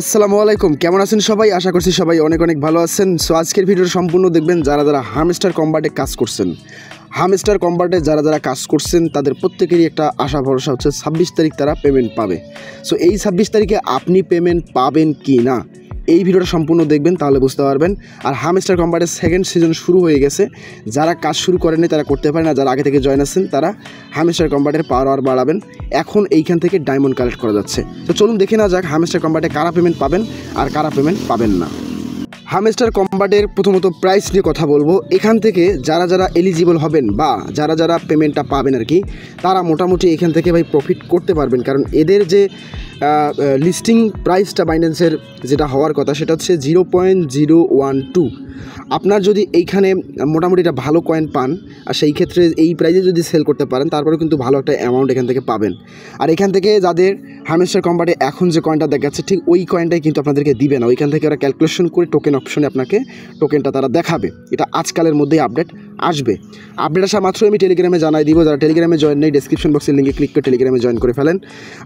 আসসালামু আলাইকুম, কেমন আছেন সবাই? আশা করছি সবাই অনেক অনেক ভালো আছেন। সো আজকের ভিডিওটা সম্পূর্ণ দেখবেন যারা যারা হামস্টার কম্বাটে কাজ করছেন। হামস্টার কম্বাটে যারা যারা কাজ করছেন তাদের প্রত্যেকেরই একটা আশা ভরসা হচ্ছে 26 তারিখ তারা পেমেন্ট পাবে। সো এই 26 তারিখে আপনি পেমেন্ট পাবেন কি না এই ভিডিওটা সম্পূর্ণ দেখবেন, তাহলে বুঝতে পারবেন। আর হামস্টার কম্বাটের সেকেন্ড সিজন শুরু হয়ে গেছে। যারা কাজ শুরু করেনি তারা করতে পারে না, যারা আগে থেকে জয়েন আছেন তারা হামস্টার কম্বাটের পাওয়ার বাড়াবেন। এখন এইখান থেকে ডায়মন্ড কালেক্ট করা যাচ্ছে। তো চলুন দেখে না যাক হামস্টার কম্বাটে কারা পেমেন্ট পাবেন আর কারা পেমেন্ট পাবেন না। হামস্টার কম্বাটের প্রথমত প্রাইস নিয়ে কথা বলবো। এখান থেকে যারা যারা এলিজিবল হবেন বা যারা যারা পেমেন্টটা পাবেন আর কি, তারা মোটামুটি এখান থেকে ভাই প্রফিট করতে পারবেন। কারণ এদের যে লিস্টিং প্রাইসটা বাইন্যান্সের যেটা হওয়ার কথা সেটা হচ্ছে 0.012। আপনার যদি এইখানে মোটামুটি একটা ভালো কয়েন পান আর সেই ক্ষেত্রে এই প্রাইজে যদি সেল করতে পারেন তারপরে কিন্তু ভালো একটা অ্যামাউন্ট এখান থেকে পাবেন। আর এখান থেকে যাদের হামস্টার কম্বাটে এখন যে কয়েনটা দেখাচ্ছে ঠিক ওই কয়েনটাই কিন্তু আপনাদেরকে দিবে না। ওইখান থেকে ওরা ক্যালকুলেশন করে টোকেন অপশনে আপনাকে টোকেনটা তারা দেখাবে। এটা আজকালের মধ্যেই আপডেট আসবে। আপডেট আসা মাত্রই আমি টেলিগ্রামে জানাই দিব। যারা টেলিগ্রামে জয়েন নেই ডেসক্রিপশন বক্সের লিঙ্কে ক্লিক করে টেলিগ্রামে জয়েন করে ফেলেন।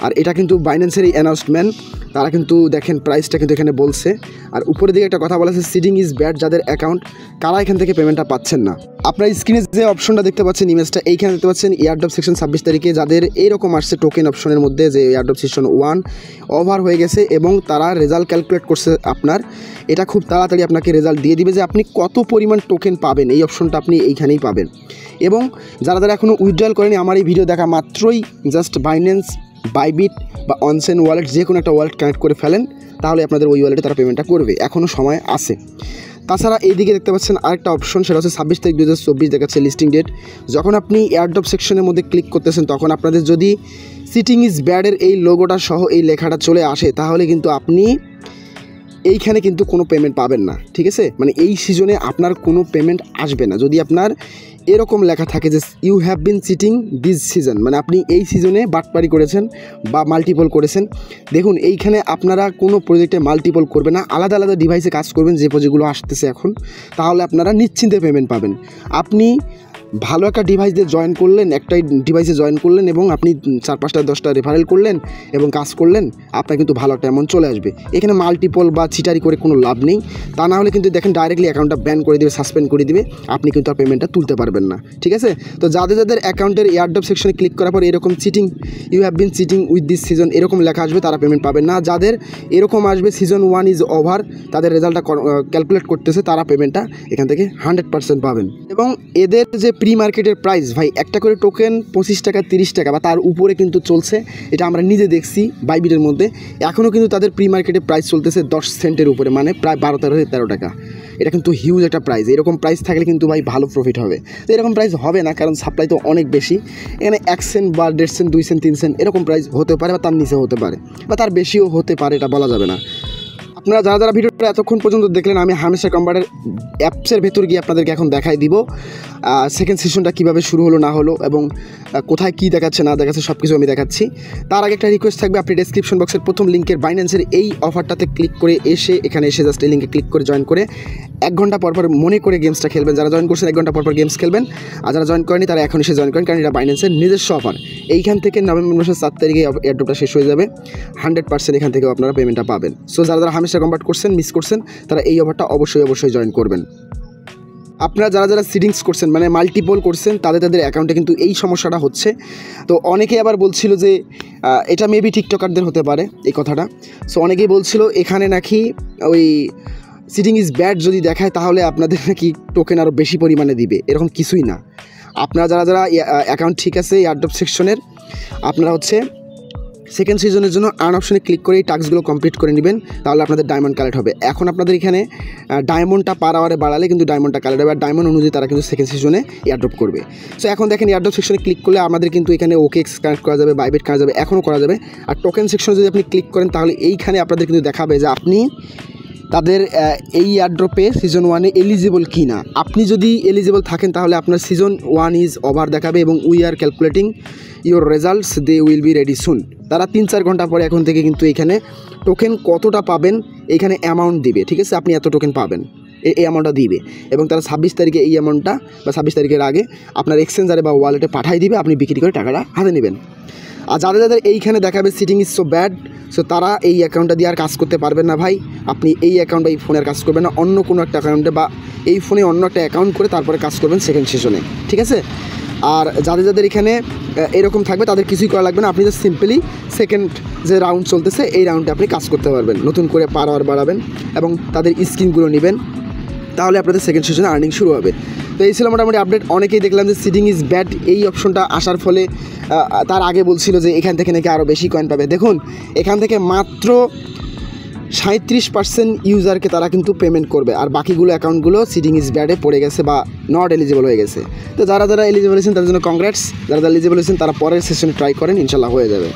আর এটা কিন্তু বাইন্যান্সেরই অ্যানাউন্সমেন্ট। তারা কিন্তু দেখেন প্রাইসটা কিন্তু এখানে বলছে। আর উপরের দিকে একটা কথা বলা আছে, সিডিং ইজ ব্যাড। যাদের অ্যাকাউন্ট কারা এখান থেকে পেমেন্টটা পাচ্ছেন না। আপনার স্ক্রিনে যে অপশনটা দেখতে পাচ্ছেন ইমেজটা, এইখানে দেখতে পাচ্ছেন এয়ারড্রপ সেকশন 26 তারিখে যাদের এইরকম আসছে টোকেন অপশনের মধ্যে যে এয়ারড্রপ সেকশন 1 ওভার হয়ে গেছে এবং তারা রেজাল্ট ক্যালকুলেট করছে আপনার। এটা খুব তাড়াতাড়ি আপনাকে রেজাল্ট দিয়ে দিবে যে আপনি কত পরিমাণ টোকেন পাবেন। এই অপশনটা আপনি এইখানেই পাবেন। এবং যারা যারা এখনও উইথড্রল করেনি আমার এই ভিডিও দেখা মাত্রই জাস্ট বাইন্যান্স, বাইবিট বা অনচেন ওয়ালেট যে কোনো একটা ওয়ালেট কানেক্ট করে ফেলেন, তাহলে আপনাদের ওই ওয়ালেটে তারা পেমেন্টটা করবে। এখনও সময় আছে। তাছাড়া এইদিকে দেখতে পাচ্ছেন আরেকটা অপশন, সেটা হচ্ছে 26 তারিখ 2024 দেখাচ্ছে লিস্টিং ডেট। যখন আপনি এয়ারড্রপ সেকশনের মধ্যে ক্লিক করতেছেন তখন আপনাদের যদি সিটিং ইজ ব্যাডের এই লোগোটা সহ এই লেখাটা চলে আসে তাহলে কিন্তু আপনি এইখানে কিন্তু কোনো পেমেন্ট পাবেন না। ঠিক আছে, মানে এই সিজনে আপনার কোনো পেমেন্ট আসবে না যদি আপনার এরকম লেখা থাকে যে you have been cheating this season, মানে আপনি এই সিজনে বাটপারি করেছেন বা মাল্টিপল করেছেন। দেখুন এইখানে আপনারা কোনো প্রজেক্টে মাল্টিপল করবেন না, আলাদা আলাদা ডিভাইসে কাজ করবেন যে প্রজেক্টগুলো আসতেছে এখন, তাহলে আপনারা নিশ্চিন্তে পেমেন্ট পাবেন। আপনি ভালো একটা ডিভাইস দিয়ে জয়েন করলেন, একটাই ডিভাইসে জয়েন করলেন এবং আপনি 4-5টা 10টা রেফারেল করলেন এবং কাজ করলেন, আপনার কিন্তু ভালো একটা অ্যামাউন্ট চলে আসবে। এখানে মাল্টিপল বা চিটারি করে কোনো লাভ নেই। তা না হলে কিন্তু দেখেন ডাইরেক্টলি অ্যাকাউন্টটা ব্যান করে দেবে, সাসপেন্ড করে দিবে, আপনি কিন্তু আর পেমেন্টটা তুলতে পারবেন না। ঠিক আছে, তো যাদের যাদের অ্যাকাউন্টের এয়ারড্রপ সেকশনে ক্লিক করার পর এরকম cheating, you have been cheating with this season এরকম লেখা আসবে, তারা পেমেন্ট পাবেন না। যাদের এরকম আসবে সিজন 1 ইজ ওভার, তাদের রেজাল্টটা ক্যালকুলেট করতেছে, তারা পেমেন্টটা এখান থেকে 100% পাবেন। এবং এদের যে প্রি মার্কেটের প্রাইস ভাই, একটা করে টোকেন 25 টাকা 30 টাকা বা তার উপরে কিন্তু চলছে। এটা আমরা নিজে দেখছি বাইবিটের মধ্যে। এখনও কিন্তু তাদের প্রি মার্কেটের প্রাইস চলতেছে 10 সেন্টের উপরে, মানে প্রায় 12-13 টাকা। এটা কিন্তু হিউজ একটা প্রাইস। এরকম প্রাইস থাকলে কিন্তু ভাই ভালো প্রফিট হবে। তো এরকম প্রাইস হবে না, কারণ সাপ্লাই তো অনেক বেশি। এখানে 1 সেন্ট বা 1.5 সেন্ট 2 সেন্ট 3 সেন্ট এরকম প্রাইস হতে পারে বা তার নিচে হতে পারে বা তার বেশিও হতে পারে, এটা বলা যাবে না। আপনারা যারা যারা ভিডিওটা এতক্ষণ পর্যন্ত দেখলেন, আমি হামস্টার কম্বাটের অ্যাপসের ভেতর গিয়ে আপনাদেরকে এখন দেখাই দিব সেকেন্ড সেশনটা কীভাবে শুরু হলো না হলো এবং কোথায় কী দেখাচ্ছে না দেখাচ্ছে সব কিছু আমি দেখাচ্ছি। তার আগে একটা রিকোয়েস্ট থাকবে, আপনি ডেসক্রিপশন বক্সের প্রথম লিঙ্কের বাইন্যান্সের এই অফারটাতে ক্লিক করে এখানে এসে জাস্ট এই লিঙ্কে ক্লিক করে জয়েন করে 1 ঘন্টা পরপর মনে করে গেমসটা খেলবেন। যারা জয়েন করছেন 1 ঘন্টা পরপর গেমস খেলবেন, আর যারা জয়েন করেনি তারা এখন এসে জয়েন করেন, কারণ এটা বাইন্যান্সের নিজস্ব অফার। এইখান থেকে নভেম্বর মাসের 7 তারিখে এয়ারড্রপটা শেষ হয়ে যাবে। 100% এখান থেকেও আপনারা পেমেন্টটা পাবেন। সো যারা যারা হামস্টার কম্বাট করছেন, মিস করছেন, তারা এই অফারটা অবশ্যই জয়েন করবেন। আপনারা যারা যারা সিডিংস করছেন মানে মাল্টিপল করছেন, তাদের অ্যাকাউন্টে কিন্তু এই সমস্যাটা হচ্ছে। তো অনেকেই আবার বলছিল যে এটা মেবি টিকটকারদের হতে পারে এই কথাটা। সো অনেকেই বলছিল এখানে নাকি ওই সিডিং ইজ ব্যাড যদি দেখায় তাহলে আপনাদের নাকি টোকেন আরও বেশি পরিমাণে দিবে। এরকম কিছুই না। আপনারা যারা যারা অ্যাকাউন্ট ঠিক আছে এয়ারড্রপ সেকশনের, আপনারা হচ্ছে সেকেন্ড সিজনের জন্য আর্ন অপশনে ক্লিক করে এই টাস্কগুলো কমপ্লিট করে নেবেন, তাহলে আপনাদের ডায়মন্ড কালেক্ট হবে। এখন আপনাদের এখানে ডায়মন্ডটা পার আওয়ারে বাড়ালে কিন্তু ডায়মন্ডটা কালেক্ট হবে, আর ডায়মন্ড অনুযায়ী তারা কিন্তু সেকেন্ড সিজনে এয়ারড্রপ করবে। সো এখন দেখেন এয়ারড্রপ সেকশনে ক্লিক করলে আমাদের কিন্তু এখানে ওকেএক্স কানেক্ট করা যাবে, বাইবিট করা যাবে, এখনও করা যাবে। আর টোকেন সেকশনে যদি আপনি ক্লিক করেন তাহলে এইখানে আপনাদের কিন্তু দেখাবে যে আপনি তাদের এই এয়ারড্রপে সিজন 1-এ এলিজিবল কি না। আপনি যদি এলিজিবল থাকেন তাহলে আপনার সিজন 1 ইজ ওভার দেখাবে এবং we are calculating your results, they will be ready soon. তারা 3-4 ঘন্টা পরে এখন থেকে কিন্তু এখানে টোকেন কতটা পাবেন এইখানে অ্যামাউন্ট দিবে। ঠিক আছে, আপনি এত টোকেন পাবেন এই অ্যামাউন্টটা দিবে এবং তারা 26 তারিখে এই অ্যামাউন্টটা বা 26 তারিখের আগে আপনার এক্সচেঞ্জারে বা ওয়ালেটে পাঠিয়ে দিবে, আপনি বিক্রি করে টাকাটা হাতে নেবেন। আর যাদের যাদের এইখানে দেখাবে sitting is so bad, so তারা এই অ্যাকাউন্টটা দিয়ে আর কাজ করতে পারবেন না ভাই। আপনি এই অ্যাকাউন্ট বা এই ফোনের কাজ করবেন না, অন্য কোনো একটা অ্যাকাউন্টে বা এই ফোনে অন্য একটা অ্যাকাউন্ট করে তারপরে কাজ করবেন সেকেন্ড সেশনে, ঠিক আছে? আর যাদের যাদের এখানে এরকম থাকবে তাদের কিছুই করা লাগবে না, আপনি জাস্ট সিম্পলি সেকেন্ড যে রাউন্ড চলতেছে এই রাউন্ডে আপনি কাজ করতে পারবেন, নতুন করে পাওয়ার বাড়াবেন এবং তাদের স্কিনগুলো নেবেন, তাহলে আপনাদের সেকেন্ড সেশনে আর্নিং শুরু হবে। তো এই ছিল মোটামুটি আপডেট। অনেকেই দেখলাম যে সিটিং ইজ ব্যাড এই অপশনটা আসার ফলে তার আগে বলছিল যে এখান থেকে নাকি আরও বেশি কয়েন পাবে। দেখুন এখান থেকে মাত্র 37% ইউজারকে তারা কিন্তু পেমেন্ট করবে, আর বাকিগুলো অ্যাকাউন্টগুলো সিটিং ইজ ব্যাডে পড়ে গেছে বা নট এলিজিবল হয়ে গেছে। তো যারা যারা এলিজিবল হয়েছেন তাদের জন্য কংগ্রেটস, যারা যারা এলিজিবল হয়েছেন তারা পরের সেশনে ট্রাই করেন, ইনশাল্লাহ হয়ে যাবে।